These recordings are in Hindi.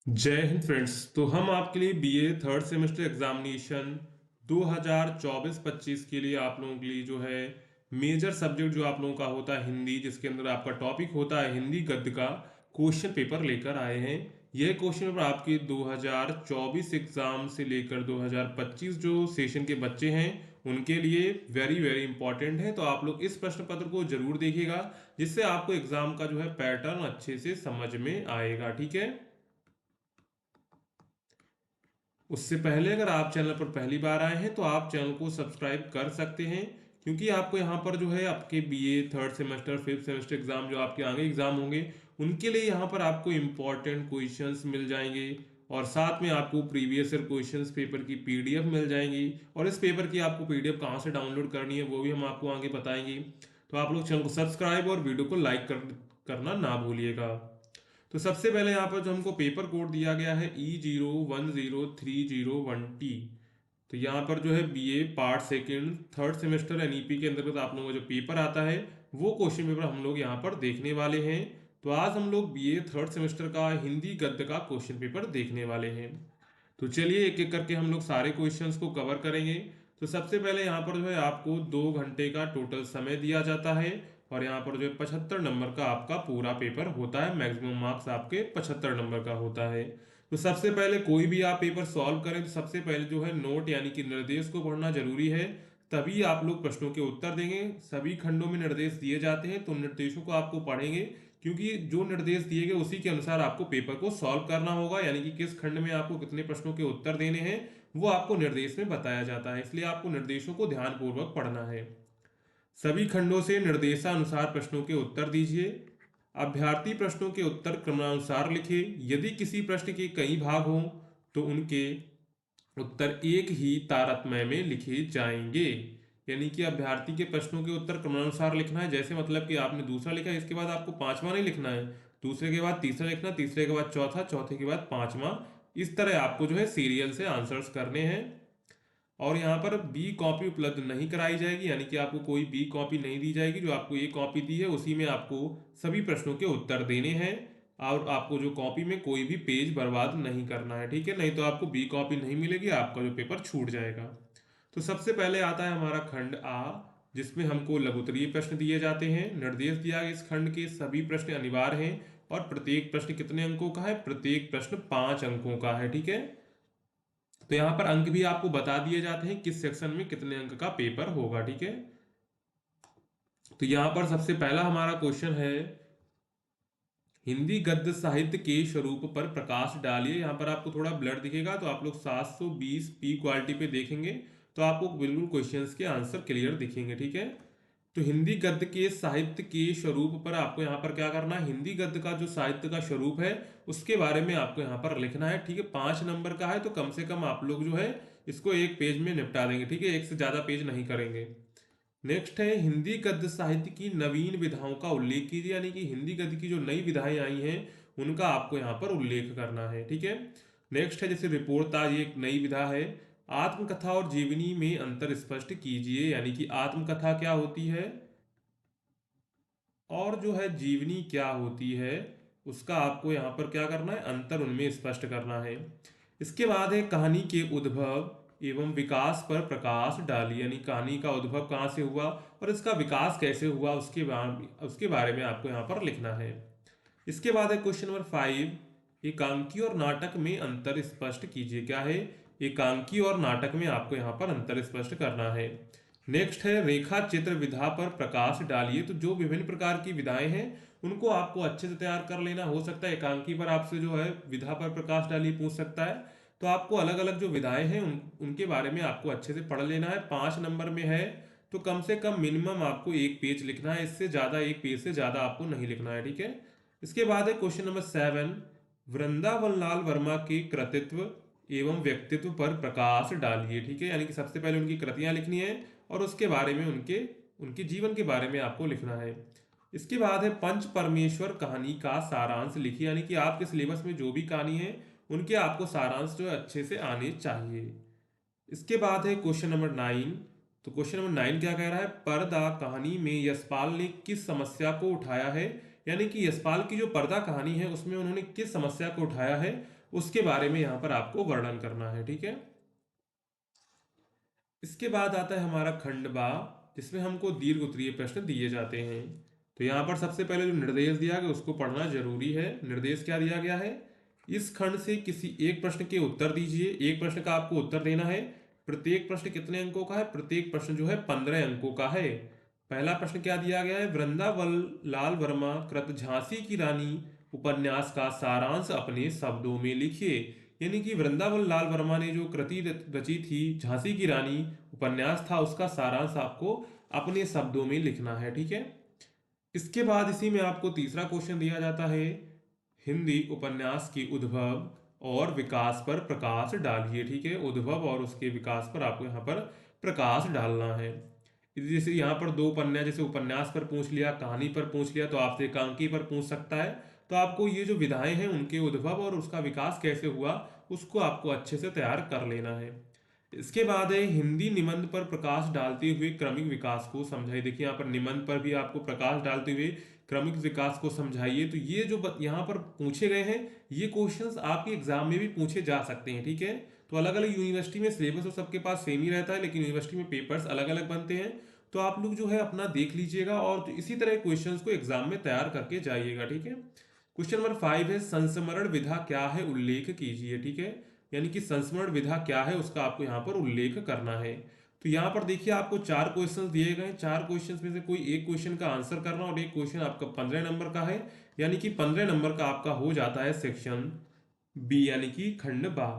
जय हिंद फ्रेंड्स। तो हम आपके लिए बीए थर्ड सेमेस्टर एग्जामिनेशन 2024-25 के लिए आप लोगों के लिए जो है मेजर सब्जेक्ट जो आप लोगों का होता है हिंदी, जिसके अंदर आपका टॉपिक होता है हिंदी गद्य का क्वेश्चन पेपर लेकर आए हैं। यह क्वेश्चन पेपर आपके 2024 एग्जाम से लेकर 2025 जो सेशन के बच्चे हैं उनके लिए वेरी वेरी इंपॉर्टेंट है। तो आप लोग इस प्रश्न पत्र को जरूर देखिएगा, जिससे आपको एग्जाम का जो है पैटर्न अच्छे से समझ में आएगा। ठीक है। उससे पहले अगर आप चैनल पर पहली बार आए हैं तो आप चैनल को सब्सक्राइब कर सकते हैं, क्योंकि आपको यहाँ पर जो है आपके BA third semester fifth semester exam जो आपके आगे एग्जाम होंगे उनके लिए यहाँ पर आपको इम्पोर्टेंट क्वेश्चंस मिल जाएंगे, और साथ में आपको प्रीवियस ईयर क्वेश्चंस पेपर की पीडीएफ मिल जाएंगी। और इस पेपर की आपको पीडीएफ कहाँ से डाउनलोड करनी है वो भी हम आपको आगे बताएंगे। तो आप लोग चैनल को सब्सक्राइब और वीडियो को लाइक करना ना भूलिएगा। तो सबसे पहले यहाँ पर जो हमको पेपर कोड दिया गया है E010301T। तो यहाँ पर जो है BA part second third semester NEP के अंतर्गत आप लोगों का जो पेपर आता है वो क्वेश्चन पेपर हम लोग यहाँ पर देखने वाले हैं। तो आज हम लोग बीए थर्ड सेमेस्टर का हिंदी गद्य का क्वेश्चन पेपर देखने वाले हैं। तो चलिए एक एक करके हम लोग सारे क्वेश्चंस को कवर करेंगे। तो सबसे पहले यहाँ पर जो है आपको 2 घंटे का टोटल समय दिया जाता है, और यहाँ पर जो है 75 नंबर का आपका पूरा पेपर होता है। मैक्सिमम मार्क्स आपके 75 नंबर का होता है। तो सबसे पहले कोई भी आप पेपर सॉल्व करें तो सबसे पहले जो है नोट यानी कि निर्देश को पढ़ना जरूरी है, तभी आप लोग प्रश्नों के उत्तर देंगे। सभी खंडों में निर्देश दिए जाते हैं तो निर्देशों को आपको पढ़ेंगे, क्योंकि जो निर्देश दिए गए उसी के अनुसार आपको पेपर को सॉल्व करना होगा। यानी कि किस खंड में आपको कितने प्रश्नों के उत्तर देने हैं वो आपको निर्देश में बताया जाता है, इसलिए आपको निर्देशों को ध्यानपूर्वक पढ़ना है। सभी खंडों से निर्देशानुसार प्रश्नों के उत्तर दीजिए। अभ्यर्थी प्रश्नों के उत्तर क्रमानुसार लिखे। यदि किसी प्रश्न के कई भाग हों तो उनके उत्तर एक ही तारतम्य में लिखे जाएंगे। यानी कि अभ्यर्थी के प्रश्नों के उत्तर क्रमानुसार लिखना है। जैसे मतलब कि आपने दूसरा लिखा, इसके बाद आपको पांचवा नहीं लिखना है, दूसरे के बाद तीसरा लिखना, तीसरे के बाद चौथा, चौथे के बाद पांचवा। इस तरह आपको जो है सीरियल से आंसर्स करने हैं। और यहाँ पर बी कॉपी उपलब्ध नहीं कराई जाएगी, यानी कि आपको कोई बी कॉपी नहीं दी जाएगी। जो आपको ए कॉपी दी है उसी में आपको सभी प्रश्नों के उत्तर देने हैं, और आपको जो कॉपी में कोई भी पेज बर्बाद नहीं करना है। ठीक है, नहीं तो आपको बी कॉपी नहीं मिलेगी, आपका जो पेपर छूट जाएगा। तो सबसे पहले आता है हमारा खंड आ, जिसमें हमको लघुत्तरीय प्रश्न दिए जाते हैं। निर्देश दिया है इस खंड के सभी प्रश्न अनिवार्य हैं, और प्रत्येक प्रश्न कितने अंकों का है? प्रत्येक प्रश्न 5 अंकों का है। ठीक है। तो यहाँ पर अंक भी आपको बता दिए जाते हैं किस सेक्शन में कितने अंक का पेपर होगा। ठीक है। तो यहाँ पर सबसे पहला हमारा क्वेश्चन है, हिंदी गद्य साहित्य के स्वरूप पर प्रकाश डालिए। यहाँ पर आपको थोड़ा ब्लर दिखेगा, तो आप लोग 720 पी क्वालिटी पे देखेंगे तो आपको बिल्कुल क्वेश्चंस के आंसर क्लियर दिखेंगे। ठीक है। तो हिंदी गद्य के साहित्य के स्वरूप पर आपको यहाँ पर क्या करना है? हिंदी गद्य का जो साहित्य का स्वरूप है उसके बारे में आपको यहाँ पर लिखना है। ठीक है। 5 नंबर का है तो कम से कम आप लोग जो है इसको एक पेज में निपटा देंगे। ठीक है, एक से ज्यादा पेज नहीं करेंगे। नेक्स्ट है, हिंदी गद्य साहित्य की नवीन विधाओं का उल्लेख कीजिए। यानी कि हिंदी गद्य की जो नई विधाएं आई हैं उनका आपको यहाँ पर उल्लेख करना है। ठीक है। नेक्स्ट है, जैसे रिपोर्टाज, ये एक नई विधा है। आत्मकथा और जीवनी में अंतर स्पष्ट कीजिए। यानी कि आत्मकथा क्या होती है और जो है जीवनी क्या होती है, उसका आपको यहाँ पर क्या करना है? अंतर उनमें स्पष्ट करना है। इसके बाद है, कहानी के उद्भव एवं विकास पर प्रकाश डालिए। यानी कहानी का उद्भव कहाँ से हुआ और इसका विकास कैसे हुआ उसके बारे में आपको यहाँ पर लिखना है। इसके बाद है क्वेश्चन नंबर 5, एकांकी और नाटक में अंतर स्पष्ट कीजिए। क्या है? एकांकी और नाटक में आपको यहाँ पर अंतर स्पष्ट करना है। नेक्स्ट है, रेखा चित्र विधा पर प्रकाश डालिए। तो जो विभिन्न प्रकार की विधाएं हैं उनको आपको अच्छे से तैयार कर लेना। हो सकता है एकांकी पर आपसे जो है विधा पर प्रकाश डालिए पूछ सकता है, तो आपको अलग अलग जो विधाएं हैं उनके बारे में आपको अच्छे से पढ़ लेना है। 5 नंबर में है तो कम से कम मिनिमम आपको एक पेज लिखना है, इससे ज्यादा एक पेज से ज्यादा आपको नहीं लिखना है। ठीक है। इसके बाद है क्वेश्चन नंबर 7, वृंदावन लाल वर्मा के कृतित्व एवं व्यक्तित्व पर प्रकाश डालिए। ठीक है, यानी कि सबसे पहले उनकी कृतियां लिखनी है और उसके बारे में उनके उनके जीवन के बारे में आपको लिखना है। इसके बाद है, पंच परमेश्वर कहानी का सारांश लिखिए। यानी कि आपके सिलेबस में जो भी कहानी है उनके आपको सारांश जो है अच्छे से आने चाहिए। इसके बाद है क्वेश्चन नंबर 9। तो क्वेश्चन नंबर 9 क्या कह रहा है? पर्दा कहानी में यशपाल ने किस समस्या को उठाया है? यानी कि यशपाल की जो पर्दा कहानी है उसमें उन्होंने किस समस्या को उठाया है उसके बारे में यहाँ पर आपको वर्णन करना है। ठीक है, इसके बाद आता है हमारा खंड बा, जिसमें हमको दीर्घ उत्तरीय प्रश्न दिए जाते हैं। तो यहाँ पर सबसे पहले जो निर्देश दिया गया उसको पढ़ना जरूरी है। निर्देश क्या दिया गया है, इस खंड से किसी एक प्रश्न के उत्तर दीजिए। एक प्रश्न का आपको उत्तर देना है। प्रत्येक प्रश्न कितने अंकों का है, प्रत्येक प्रश्न जो है 15 अंकों का है। पहला प्रश्न क्या दिया गया है, वृंदावन लाल वर्मा कृत झांसी की रानी उपन्यास का सारांश अपने शब्दों में लिखिए। यानी कि वृंदावन लाल वर्मा ने जो कृति रची थी झांसी की रानी उपन्यास था, उसका सारांश आपको अपने शब्दों में लिखना है। ठीक है, इसके बाद इसी में आपको तीसरा क्वेश्चन दिया जाता है, हिंदी उपन्यास की उद्भव और विकास पर प्रकाश डालिए। ठीक है, उद्भव और उसके विकास पर आपको यहाँ पर प्रकाश डालना है। जैसे यहाँ पर दो उपन्यास, जैसे उपन्यास पर पूछ लिया, कहानी पर पूछ लिया, तो आपसे एकांकी पर पूछ सकता है। तो आपको ये जो विधाएं हैं उनके उद्भव और उसका विकास कैसे हुआ उसको आपको अच्छे से तैयार कर लेना है। इसके बाद है हिंदी निबंध पर प्रकाश डालते हुए क्रमिक विकास को समझाइए। देखिए यहाँ पर निबंध पर भी आपको प्रकाश डालते हुए क्रमिक विकास को समझाइए। तो ये जो यहाँ पर पूछे गए हैं ये क्वेश्चंस आपके एग्जाम में भी पूछे जा सकते हैं। ठीक है, तो अलग अलग यूनिवर्सिटी में सिलेबस तो सबके पास सेम ही रहता है, लेकिन यूनिवर्सिटी में पेपर्स अलग अलग बनते हैं। तो आप लोग जो है अपना देख लीजिएगा और इसी तरह क्वेश्चंस को एग्जाम में तैयार करके जाइएगा। ठीक है, क्वेश्चन नंबर 5 है, संस्मरण विधा क्या है उल्लेख कीजिए। ठीक है, यानी कि संस्मरण विधा क्या है उसका आपको यहाँ पर उल्लेख करना है। तो यहाँ पर देखिए आपको 4 क्वेश्चन दिए गए हैं। 4 क्वेश्चन में से कोई एक क्वेश्चन का आंसर करना और एक क्वेश्चन आपका 15 नंबर का है, यानी कि 15 नंबर का आपका हो जाता है सेक्शन बी, यानी कि खंड बा।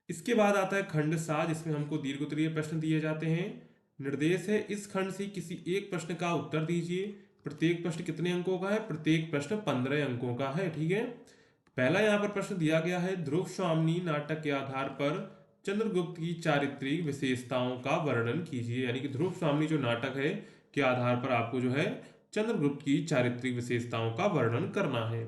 इसके बाद आता है खंड सा, जिसमें हमको दीर्घ उत्तरीय प्रश्न दिए जाते हैं। निर्देश है, इस खंड से किसी एक प्रश्न का उत्तर दीजिए। प्रत्येक प्रश्न कितने अंकों का है, प्रत्येक प्रश्न 15 अंकों का है। ठीक है, पहला यहाँ पर प्रश्न दिया गया है, ध्रुव स्वामिनी नाटक के आधार पर चंद्रगुप्त की चारित्रिक विशेषताओं का वर्णन कीजिए। यानी कि ध्रुव स्वामिनी जो नाटक है के आधार पर आपको जो है चंद्रगुप्त की चारित्रिक विशेषताओं का वर्णन करना है।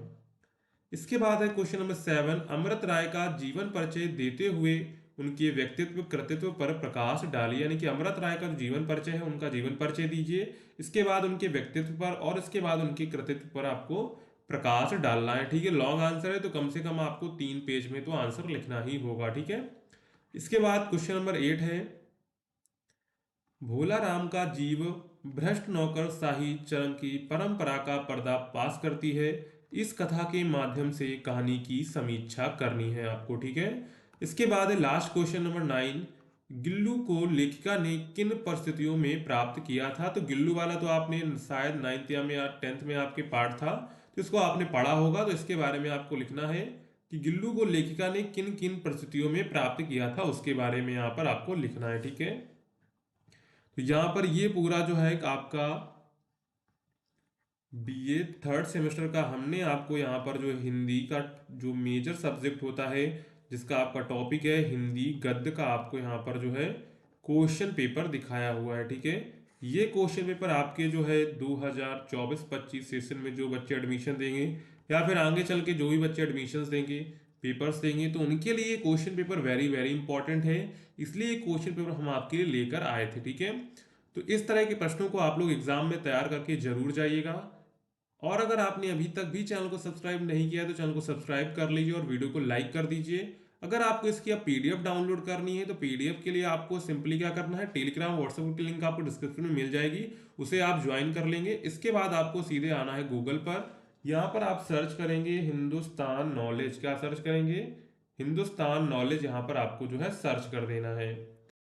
इसके बाद है क्वेश्चन नंबर 7, अमृत राय का जीवन परिचय देते हुए उनके व्यक्तित्व कृतित्व पर प्रकाश डालिए। यानी कि अमृत राय का जो जीवन परिचय है उनका जीवन परिचय दीजिए, इसके बाद उनके व्यक्तित्व पर और इसके बाद उनके कृतित्व पर आपको प्रकाश डालना है। ठीक है, लॉन्ग आंसर है तो कम से कम आपको 3 पेज में तो आंसर लिखना ही होगा। ठीक है, इसके बाद क्वेश्चन नंबर 8 है, भोला राम का जीव भ्रष्ट नौकर शाही चरण की परंपरा का पर्दाफाश करती है। इस कथा के माध्यम से कहानी की समीक्षा करनी है आपको। ठीक है, इसके बाद है लास्ट क्वेश्चन नंबर 9, गिल्लू को लेखिका ने किन परिस्थितियों में प्राप्त किया था। तो गिल्लू वाला तो आपने शायद 9th या 10th में आपके पार्ट था, तो इसको आपने पढ़ा होगा। तो इसके बारे में आपको लिखना है कि गिल्लू को लेखिका ने किन किन परिस्थितियों में प्राप्त किया था, उसके बारे में यहाँ पर आपको लिखना है। ठीक है, तो यहाँ पर ये पूरा जो है आपका बीए 3rd सेमेस्टर का हमने आपको यहाँ पर जो हिंदी का जो मेजर सब्जेक्ट होता है, जिसका आपका टॉपिक है हिंदी गद्य का, आपको यहाँ पर जो है क्वेश्चन पेपर दिखाया हुआ है। ठीक है, ये क्वेश्चन पेपर आपके जो है 2024-25 सेशन में जो बच्चे एडमिशन देंगे या फिर आगे चल के जो भी बच्चे एडमिशन देंगे पेपर्स देंगे, तो उनके लिए question paper very very important है। इसलिए ये क्वेश्चन पेपर हम आपके लिए लेकर आए थे। ठीक है, तो इस तरह के प्रश्नों को आप लोग एग्जाम में तैयार करके जरूर जाइएगा। और अगर आपने अभी तक भी चैनल को सब्सक्राइब नहीं किया है तो चैनल को सब्सक्राइब कर लीजिए और वीडियो को लाइक कर दीजिए। अगर आपको इसकी अब पीडीएफ डाउनलोड करनी है तो पीडीएफ के लिए आपको सिंपली क्या करना है, टेलीग्राम व्हाट्सएप की लिंक आपको डिस्क्रिप्शन में मिल जाएगी, उसे आप ज्वाइन कर लेंगे। इसके बाद आपको सीधे आना है गूगल पर, यहाँ पर आप सर्च करेंगे हिंदुस्तान नॉलेज। क्या सर्च करेंगे, हिंदुस्तान नॉलेज, यहाँ पर आपको जो है सर्च कर देना है।